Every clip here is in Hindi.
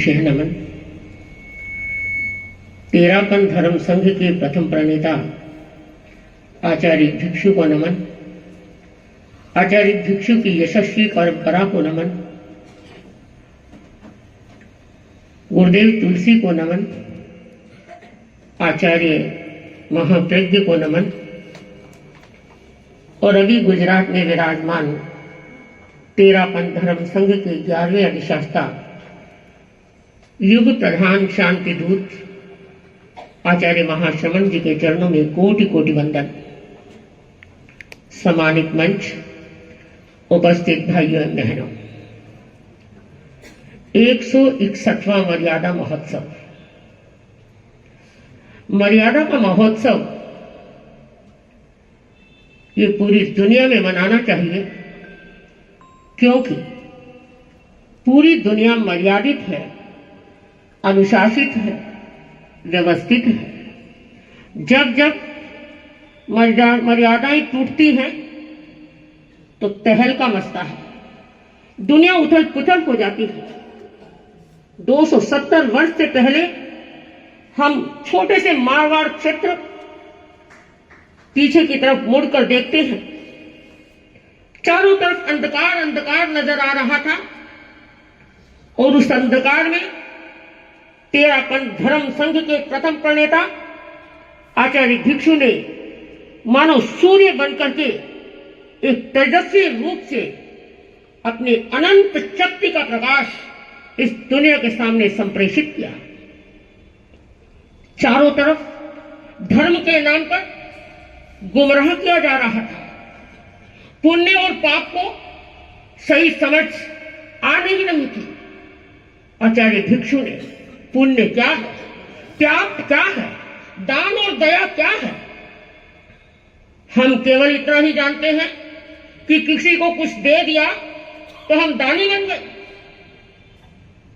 ऋषिः नमन। तेरापन धर्म संघ के प्रथम प्रणेता आचार्य भिक्षु को नमन। आचार्य भिक्षु की यशस्वी परंपरा को नमन। गुरुदेव तुलसी को नमन। आचार्य महाप्रज्ञ को नमन। और अभी गुजरात में विराजमान तेरापन धर्म संघ के 11वें अधिष्ठाता युग प्रधान शांति दूत आचार्य महाश्रमण जी के चरणों में कोटि कोटि वंदन। सम्मानित मंच, उपस्थित भाइयों एवं बहनों, 161वां मर्यादा महोत्सव। मर्यादा का महोत्सव ये पूरी दुनिया में मनाना चाहिए, क्योंकि पूरी दुनिया मर्यादित है, अनुशासित है, व्यवस्थित है। जब जब मर्यादाएं टूटती हैं तो तहलका मचता है, दुनिया उथल पुथल हो जाती है। 270 वर्ष से पहले हम छोटे से मारवाड़ क्षेत्र पीछे की तरफ मुड़कर देखते हैं, चारों तरफ अंधकार अंधकार नजर आ रहा था और उस अंधकार में तेरापन धर्म संघ के प्रथम प्रणेता आचार्य भिक्षु ने मानो सूर्य बनकर के एक तेजस्वी रूप से अपनी अनंत शक्ति का प्रकाश इस दुनिया के सामने संप्रेषित किया। चारों तरफ धर्म के नाम पर गुमराह किया जा रहा था। पुण्य और पाप को सही समझ आ नहीं थी। आचार्य भिक्षु ने पुण्य क्या है, त्याग क्या है, दान और दया क्या है, हम केवल इतना ही जानते हैं कि किसी को कुछ दे दिया तो हम दानी बन गए।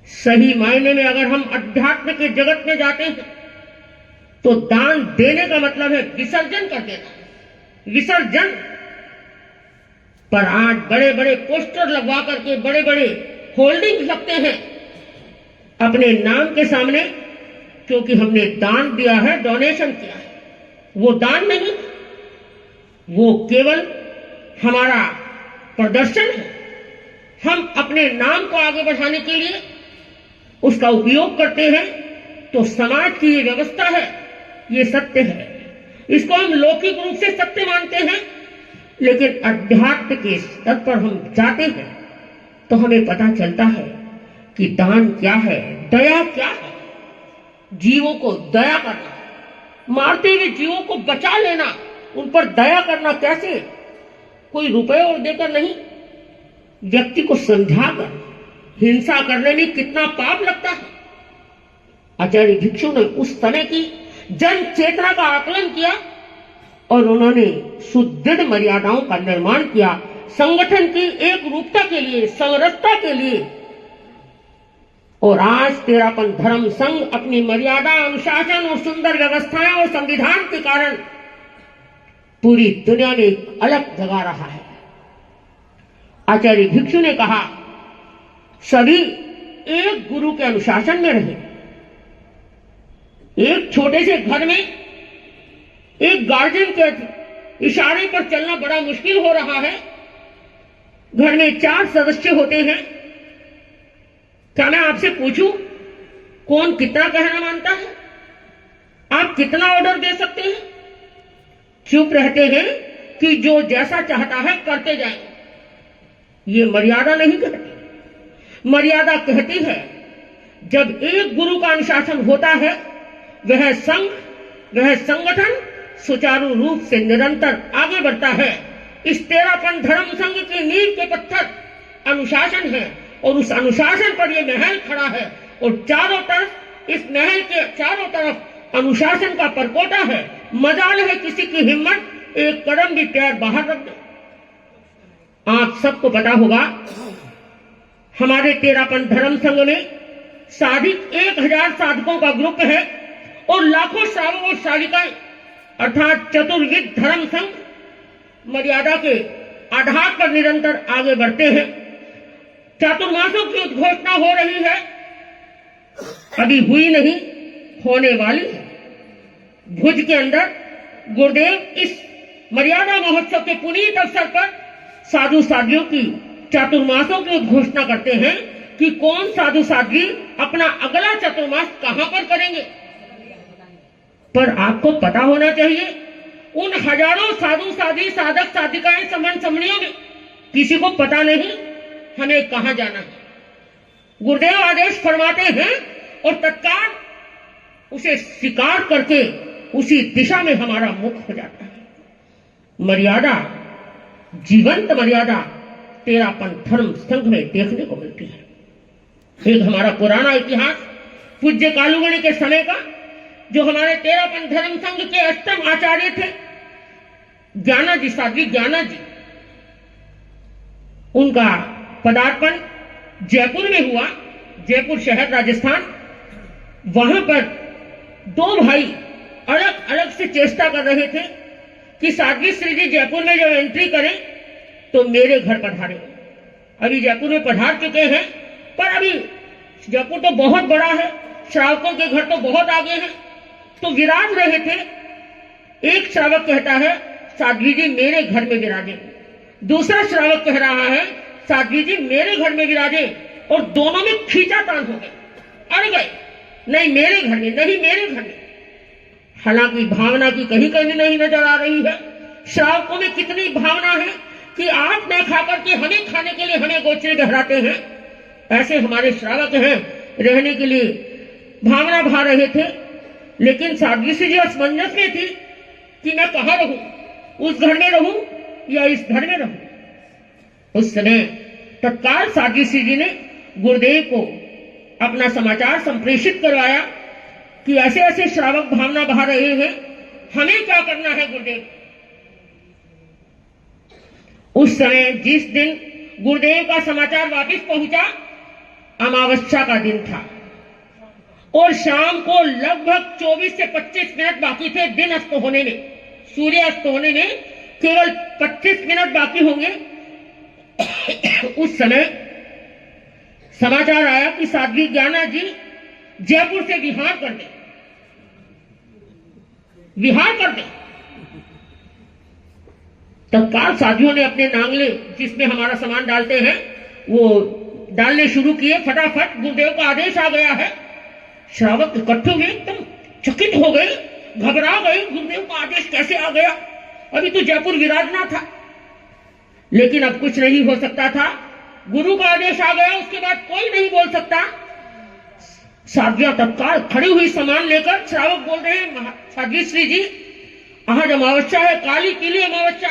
सही मायने में अगर हम अध्यात्म के जगत में जाते हैं तो दान देने का मतलब है विसर्जन कर देना, विसर्जन। पर आज बड़े बड़े पोस्टर लगवा करके बड़े बड़े होल्डिंग लगते हैं अपने नाम के सामने, क्योंकि हमने दान दिया है, डोनेशन किया है। वो दान नहीं, वो केवल हमारा प्रदर्शन है। हम अपने नाम को आगे बढ़ाने के लिए उसका उपयोग करते हैं, तो समाज की ये व्यवस्था है, ये सत्य है। इसको हम लौकिक रूप से सत्य मानते हैं, लेकिन अध्यात्म के स्तर पर हम जाते हैं तो हमें पता चलता है कि दान क्या है, दया क्या है। जीवों को दया करना, मारते हुए जीवों को बचा लेना, उन पर दया करना कैसे? कोई रुपए और देकर नहीं, व्यक्ति को समझाकर। हिंसा करने में कितना पाप लगता है। आचार्य भिक्षु ने उस समय की जन चेतना का आकलन किया और उन्होंने सुदृढ़ मर्यादाओं का निर्माण किया, संगठन की एक रूपता के लिए, समरसता के लिए। और आज तेरापन धर्म संघ अपनी मर्यादा, अनुशासन और सुंदर व्यवस्थाएं और संविधान के कारण पूरी दुनिया में एक अलग जगा रहा है। आचार्य भिक्षु ने कहा, सभी एक गुरु के अनुशासन में रहे। एक छोटे से घर में एक गार्जियन के इशारे पर चलना बड़ा मुश्किल हो रहा है। घर में 4 सदस्य होते हैं। क्या मैं आपसे पूछूं, कौन कितना कहना मानता है? आप कितना ऑर्डर दे सकते हैं? चुप रहते हैं कि जो जैसा चाहता है करते जाएं। ये मर्यादा नहीं कहती। मर्यादा कहती है जब एक गुरु का अनुशासन होता है, वह संघ, वह संगठन सुचारू रूप से निरंतर आगे बढ़ता है। इस तेरापन धर्म संघ की नींव के पत्थर अनुशासन है और उस अनुशासन पर यह महल खड़ा है और चारों तरफ, इस महल के चारों तरफ अनुशासन का परकोटा है। मजाल है किसी की हिम्मत एक कदम भी पैर बाहर रख दे। आप सबको पता होगा, हमारे तेरापन धर्म संघ में साधिक 1000 साधकों का ग्रुप है और लाखों श्रावक और शालिकाएं, अर्थात चतुर्विध धर्म संघ मर्यादा के आधार पर निरंतर आगे बढ़ते हैं। चातुर्मासों की उद्घोषणा हो रही है अभी हुई नहीं, होने वाली है। भुज के अंदर गुरुदेव इस मर्यादा महोत्सव के पुनीत अवसर पर साधु साध्वियों की चातुर्मासों की उद्घोषणा करते हैं कि कौन साधु साध्वी अपना अगला चतुर्मास कहां पर करेंगे। पर आपको पता होना चाहिए, उन हजारों साधु साध्वी साधक साधिकाएं समन समणियों में किसी को पता नहीं हमें कहां जाना है। गुरुदेव आदेश फरमाते हैं और तत्काल उसे स्वीकार करके उसी दिशा में हमारा मुख हो जाता है। मर्यादा, जीवंत मर्यादा तेरापन धर्म संघ में देखने को मिलती है। एक हमारा पुराना इतिहास पूज्य कालूगणी के समय का, जो हमारे तेरापन धर्म संघ के अष्टम आचार्य थे ज्ञाना जी, साध्वी ज्ञाना जी, उनका पदार्पण जयपुर में हुआ, जयपुर शहर राजस्थान। वहां पर दो भाई अलग अलग से चेष्टा कर रहे थे कि साध्वी श्री जी जयपुर में जब एंट्री करें तो मेरे घर पधारे। अभी जयपुर में पधार चुके हैं, पर अभी जयपुर तो बहुत बड़ा है, श्रावकों के घर तो बहुत आगे हैं, तो विराज रहे थे। एक श्रावक कहता है साध्वी जी मेरे घर में विराजे, दूसरा श्रावक कह रहा है साध्वी जी मेरे घर में विराजे, और दोनों में खींचातान हो गए, अड़ गए, नहीं मेरे घर में, नहीं मेरे घर में। हालांकि भावना की कहीं कहीं नहीं नजर आ रही है। श्रावकों में कितनी भावना है कि आप न खाकर के हमें खाने के लिए हमें गोचरे गहराते हैं। ऐसे हमारे श्रावक हैं, रहने के लिए भावना भा रहे थे, लेकिन साध्वी जी असमंजस में थी कि मैं कहां रहूं, उस घर में रहूं या इस घर में रहूं। उस समय तत्काल साध्वी जी ने गुरुदेव को अपना समाचार संप्रेषित करवाया कि ऐसे ऐसे श्रावक भावना बहा रहे हैं, हमें क्या करना है गुरुदेव। उस समय जिस दिन गुरुदेव का समाचार वापस पहुंचा, अमावस्या का दिन था और शाम को लगभग 24 से 25 मिनट बाकी थे दिन अस्त होने में। सूर्य अस्त होने में केवल 25 मिनट बाकी होंगे। उस समय समाचार आया कि साध्वी ज्ञाना जी जयपुर से विहार कर दे, विहार कर दे। तत्काल साध्वियों ने अपने नांगले जिसमें हमारा सामान डालते हैं वो डालने शुरू किए। फटाफट गुरुदेव का आदेश आ गया है। श्रावक इकट्ठे हुए, एकदम चकित हो गए, घबरा गए, गुरुदेव का आदेश कैसे आ गया, अभी तो जयपुर विराजना था। लेकिन अब कुछ नहीं हो सकता था, गुरु का आदेश आ गया, उसके बाद कोई नहीं बोल सकता। साध्वियां तत्काल खड़ी हुई सामान लेकर, श्रावक बोल रहे हैं साध्वी श्री जी आज अमावस्या है, काली पीली अमावस्या,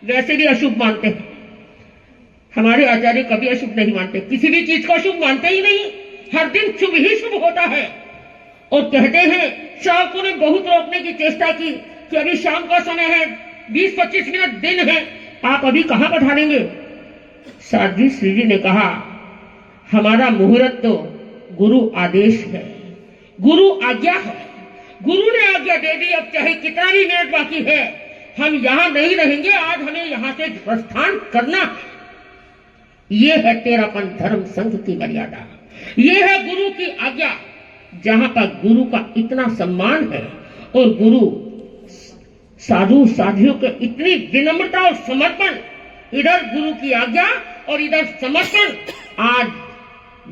वैसे भी अशुभ मानते हैं। हमारे आचार्य कभी अशुभ नहीं मानते, किसी भी चीज को अशुभ मानते ही नहीं, हर दिन शुभ ही शुभ होता है। और कहते हैं श्रावकों ने बहुत रोकने की चेष्टा की कि अभी शाम का समय है, 20-25 मिनट दिन है, आप अभी कहां पधारेंगे। साध्वी श्री जी ने कहा हमारा मुहूर्त तो गुरु आदेश है, गुरु आज्ञा है, गुरु ने आज्ञा दे दी, अब चाहे कितना भी मिनट बाकी है हम यहां नहीं रहेंगे, आज हमें यहां से प्रस्थान करना है। ये है तेरापन धर्म संघ की मर्यादा, ये है गुरु की आज्ञा। जहां पर गुरु का इतना सम्मान है और गुरु साधु साधियों के इतनी विनम्रता और समर्पण, इधर गुरु की आज्ञा और इधर समर्पण, आज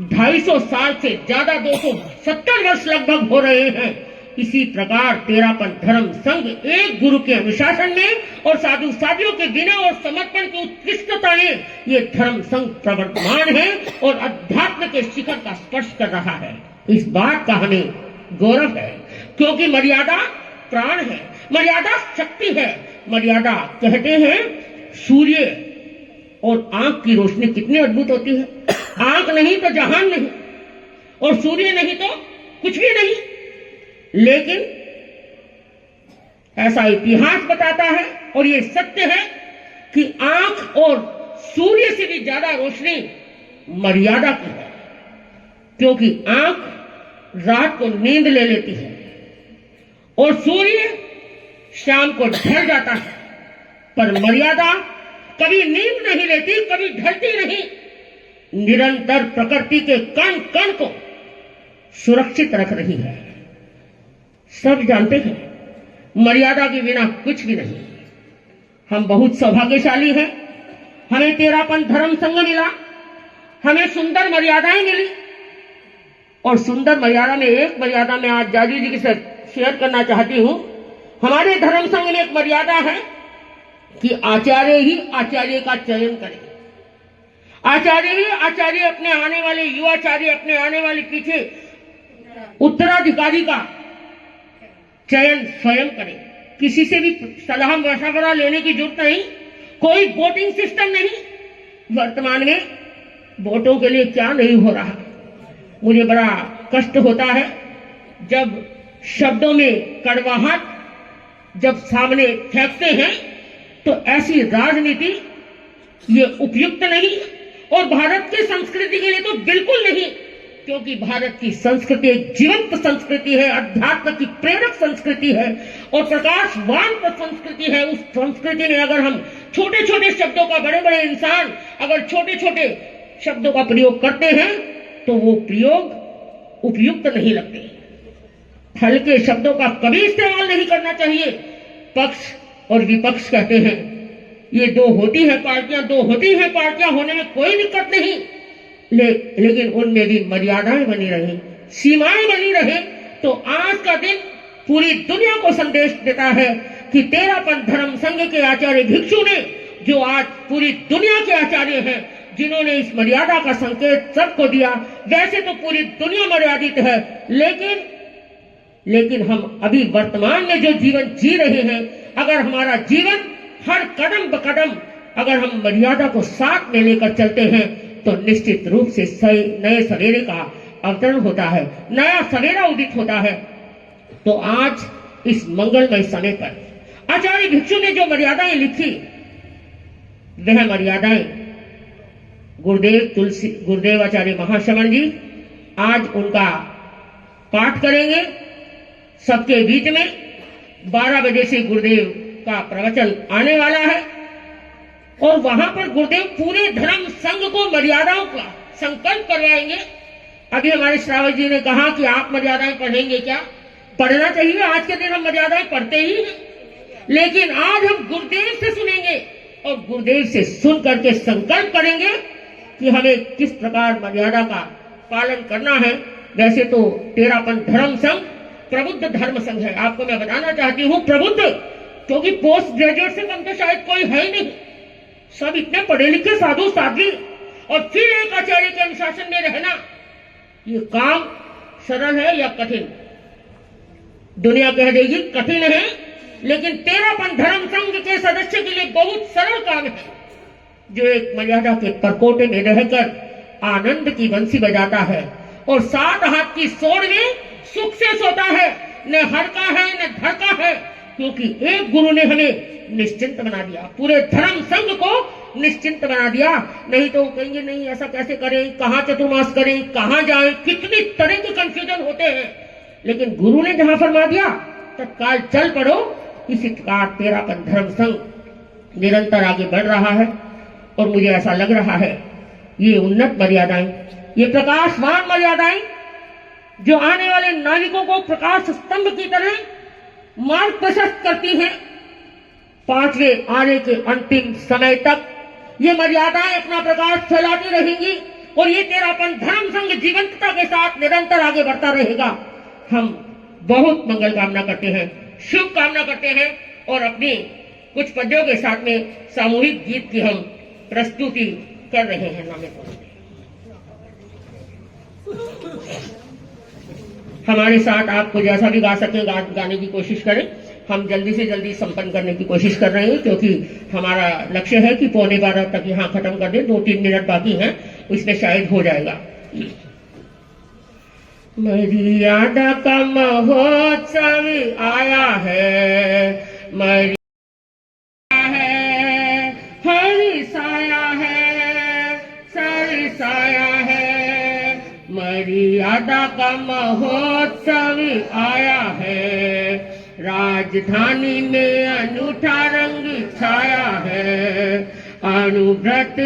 250 साल से ज्यादा 270 वर्ष लगभग हो रहे हैं। इसी प्रकार तेरापन धर्म संघ एक गुरु के अनुशासन में और साधु साधियों के बिना और समर्पण की उत्कृष्टता में ये धर्म संघ प्रवर्तमान है और अध्यात्म के शिखर का स्पर्श कर रहा है। इस बात का हमें गौरव है, क्योंकि मर्यादा प्राण है, मर्यादा शक्ति है। मर्यादा कहते हैं सूर्य और आंख की रोशनी कितनी अद्भुत होती है। आंख नहीं तो जहान नहीं, और सूर्य नहीं तो कुछ भी नहीं। लेकिन ऐसा इतिहास बताता है और ये सत्य है कि आंख और सूर्य से भी ज्यादा रोशनी मर्यादा की है, क्योंकि आंख रात को नींद ले लेती है और सूर्य शाम को ढल जाता है, पर मर्यादा कभी नींद नहीं लेती, कभी ढलती नहीं। निरंतर प्रकृति के कण कण को सुरक्षित रख रही है। सब जानते हैं मर्यादा के बिना कुछ भी नहीं। हम बहुत सौभाग्यशाली हैं, हमें तेरापन धर्म संघ मिला, हमें सुंदर मर्यादाएं मिली। और सुंदर मर्यादा में एक मर्यादा मैं आज जाजू जी के साथ शेयर करना चाहती हूं। हमारे धर्म संघ में एक मर्यादा है कि आचार्य ही आचार्य का चयन करें। आचार्य ही आचार्य अपने आने वाले युवाचार्य, अपने आने वाले पीछे उत्तराधिकारी का चयन स्वयं करें। किसी से भी सलाह मशवरा लेने की जरूरत नहीं। कोई वोटिंग सिस्टम नहीं। वर्तमान में वोटों के लिए क्या नहीं हो रहा। मुझे बड़ा कष्ट होता है जब शब्दों में कड़वाहट जब सामने फेंकते हैं, तो ऐसी राजनीति ये उपयुक्त नहीं और भारत की संस्कृति के लिए तो बिल्कुल नहीं। क्योंकि भारत की संस्कृति एक जीवंत संस्कृति है, अध्यात्म की प्रेरक संस्कृति है और प्रकाशवान संस्कृति है। उस संस्कृति में अगर हम छोटे छोटे शब्दों का, बड़े बड़े इंसान अगर छोटे छोटे शब्दों का प्रयोग करते हैं तो वो प्रयोग उपयुक्त नहीं लगते। हल्के शब्दों का कभी इस्तेमाल नहीं करना चाहिए। पक्ष और विपक्ष कहते हैं, ये दो होती है पार्टियां होने में कोई दिक्कत नहीं, लेकिन उनमें भी मर्यादाएं बनी रही, सीमाएं बनी रहे। तो आज का दिन पूरी दुनिया को संदेश देता है कि तेरापन धर्म संघ के आचार्य भिक्षु ने, जो आज पूरी दुनिया के आचार्य हैं, जिन्होंने इस मर्यादा का संकेत सबको दिया। वैसे तो पूरी दुनिया मर्यादित है, लेकिन हम अभी वर्तमान में जो जीवन जी रहे हैं, अगर हमारा जीवन हर कदम ब कदम अगर हम मर्यादा को साथ में लेकर चलते हैं तो निश्चित रूप से नए सवेरे का अवतरण होता है, नया सवेरा उदित होता है। तो आज इस मंगलमय समय पर आचार्य भिक्षु ने जो मर्यादाएं लिखी, वह मर्यादाएं गुरुदेव आचार्य महाश्रवण जी आज उनका पाठ करेंगे सबके बीच में। 12 बजे से गुरुदेव का प्रवचन आने वाला है और वहां पर गुरुदेव पूरे धर्म संघ को मर्यादाओं का संकल्प करवाएंगे। अभी हमारे श्रावक जी ने कहा कि आप मर्यादाएं पढ़ेंगे क्या? पढ़ना चाहिए, आज के दिन हम मर्यादाएं पढ़ते ही हैं, लेकिन आज हम गुरुदेव से सुनेंगे और गुरुदेव से सुन करके संकल्प करेंगे कि हमें किस प्रकार मर्यादा का पालन करना है। वैसे तो तेरापन धर्म संघ प्रबुद्ध धर्म संघ है। आपको मैं बताना चाहती हूँ प्रबुद्ध, क्योंकि पोस्ट ग्रेजुएट से कम तो शायद कोई है ही नहीं। सब इतने पढ़े लिखे साधु साध्वी और फिर एक आचार्य के अनुशासन में रहना, ये काम सरल है या कठिन? दुनिया कह देगी कठिन है, लेकिन तेरापन धर्म संघ के सदस्य के लिए बहुत सरल काम है, जो एक मर्यादा के परकोटे में रहकर आनंद की बंसी बजाता है और 7 हाथ की सोड़ में सुख से सोता है, न हड़का है न धड़का है, क्योंकि एक गुरु ने हमें निश्चिंत बना दिया, पूरे धर्म संघ को निश्चिंत बना दिया। नहीं तो कहेंगे नहीं ऐसा कैसे करें, कहां चतुर्मास करें, कहां जाएं, कितनी तरह के कंफ्यूजन होते हैं। लेकिन गुरु ने जहां फरमा दिया तत्काल चल पड़ो। इसी प्रकार तेरापन धर्म संघ निरंतर आगे बढ़ रहा है और मुझे ऐसा लग रहा है ये उन्नत मर्यादाएं, ये प्रकाशवान मर्यादाएं जो आने वाले नागरिकों को प्रकाश स्तंभ की तरह मार्ग प्रशस्त करती हैं, 5वें आने के अंतिम समय तक ये मर्यादाएं अपना प्रकाश फैलाती रहेंगी और ये तेरापन धर्म संघ जीवंतता के साथ निरंतर आगे बढ़ता रहेगा। हम बहुत मंगल कामना करते हैं, शुभ कामना करते हैं और अपनी कुछ पद्यों के साथ में सामूहिक गीत की हम प्रस्तुति कर रहे हैं। हमारे साथ आपको जैसा भी गा सकें गाने की कोशिश करें। हम जल्दी से जल्दी संपन्न करने की कोशिश कर रहे हैं, क्योंकि हमारा लक्ष्य है कि 11:15 तक यहाँ खत्म कर दें। 2-3 मिनट बाकी हैं, उसमें शायद हो जाएगा। मर्यादा का महोत्सव आया है, मर्यादा है, हरि साया है, सर साया है। मर्यादा का महोत्सव आया है, राजधानी में अनूठा रंग छाया है, अनुभृत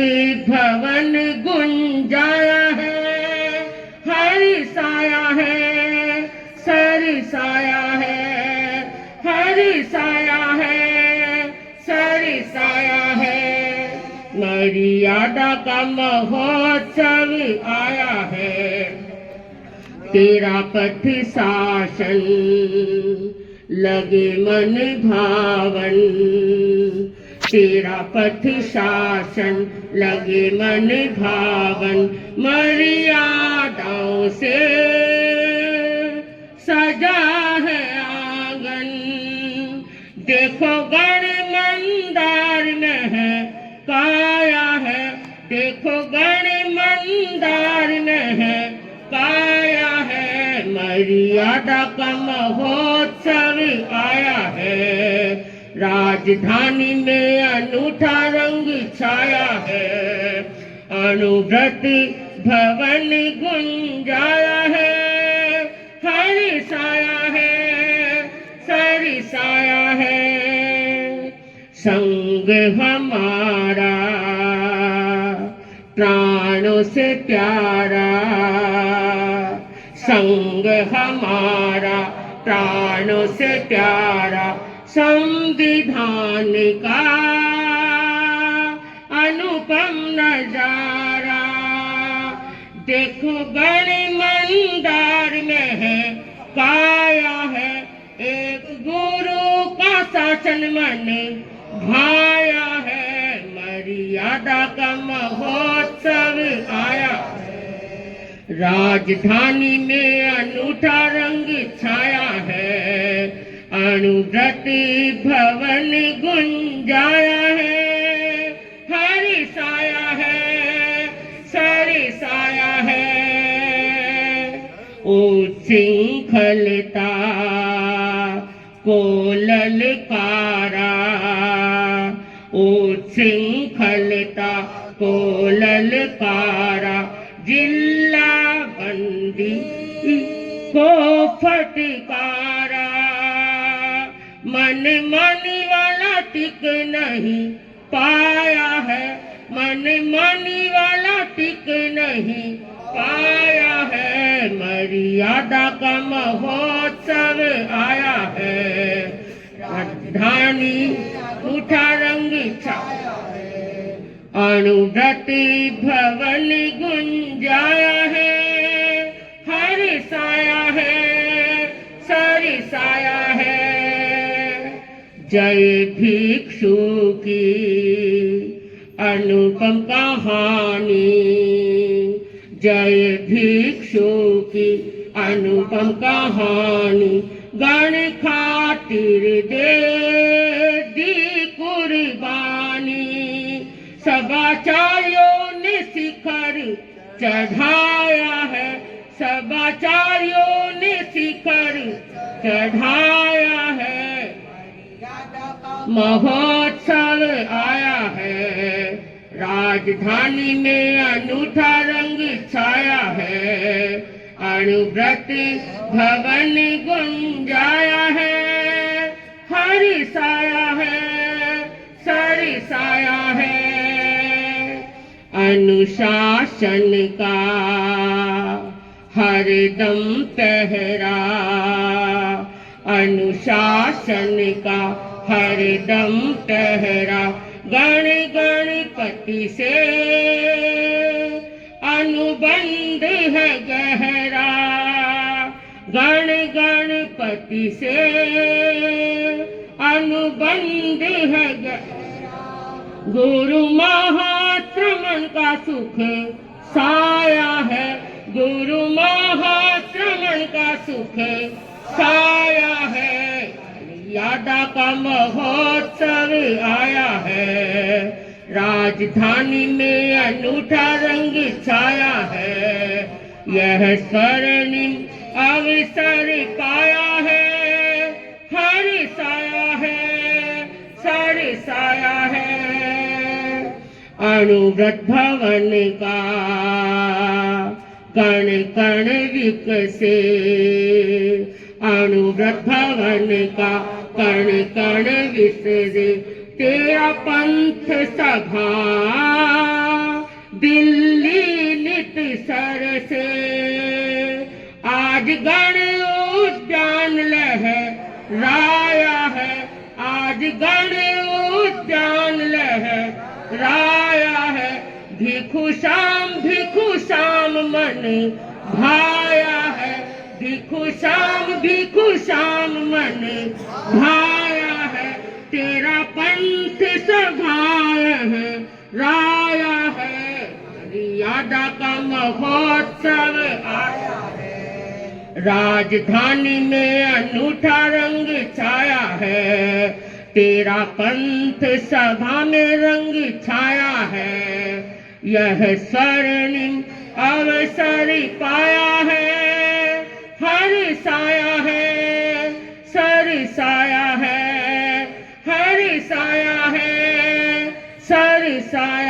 भवन गुंजाया है, हरि साया है, मर्यादा का महोत्सव आया है। तेरा पथ शासन लगे मन भावन, तेरा पथ शासन लगे मन भावन, मर्यादाओं से सजा है आंगन। देखो गण मंदार में है काया है, देखो गण मंदार में है काया है। मर्यादा का महोत्सव आया है। राजधानी में अनूठा रंग छाया है। अनुव्रत भवन गुंजाया है। हर्षाया है, सरसाया है। संग हमारा प्राणों से प्यारा, संग हमारा प्राणों से प्यारा। संविधान का अनुपम नजारा, देखो गण मंदार में है काया है। एक गुरु का शासन मन भाया है। मर्यादा का महोत्सव आया है। राजधानी में अनूठा रंग छाया है। अनुव्रत भवन गुंजाया है। हर्षाया है, सरसाया है। उच्छृंखलता को ललकारा, उच्छृंखलता को ललकारा। जिल्ला बंदी को फटकारा। मन वाला टिक नहीं पाया है। मन वाला टिक नहीं पाया है। मर्यादा का महोत्सव आया है। राजधानी उठा रंग छाया है। अनुव्रत भवन गुंजाया है। हर्षाया है, सरसाया है। जय भिक्षु की अनुपम कहानी, जय भिक्षु की अनुपम कहानी। गण खातिर दे दी कुर्बानी। सदाचार्यों ने शिखर चढ़ाया है। सदाचार्यों ने शिखर चढ़ाया है। महोत्सव आया है। राजधानी में अनूठा रंग छाया है। अनुव्रत भवन गुंजाया है। हर्षाया है, सरसाया है। अनुशासन का हरदम पहरा, अनुशासन का हरदम पहरा। गण गणपति से अनुबंध है गहरा। गण गणपति से अनुबंध है गहरा। गुरु महाश्रमण का सुख साया है। गुरु महाश्रमण का सुख साया है। मर्यादा का महोत्सव आया है। राजधानी में अनूठा रंग छाया है। यह स्वर्णिम अवसर पाया है। हर्षाया है, सरसाया है। अनुव्रत भवन का कण कण विकसे। अनुव्रत भवन का कण कण विसरे। तेरा पंथ सभा दिल्ली नित सर से। आज गण उद्यान लहराया है। आज गण उद्यान लहराया है। भिखु श्याम मन भाया है, भिखु श्याम मन भाया है, तेरा पंथ सभाया है, राया है, मर्यादा का महोत्सव आया है, राजधानी में अनूठा रंग छाया है, तेरा पंथ सभा में रंग छाया है, यह स्वर्णिम अवसर पाया है, हर साया है, सर साया है, हर साया है, सर साया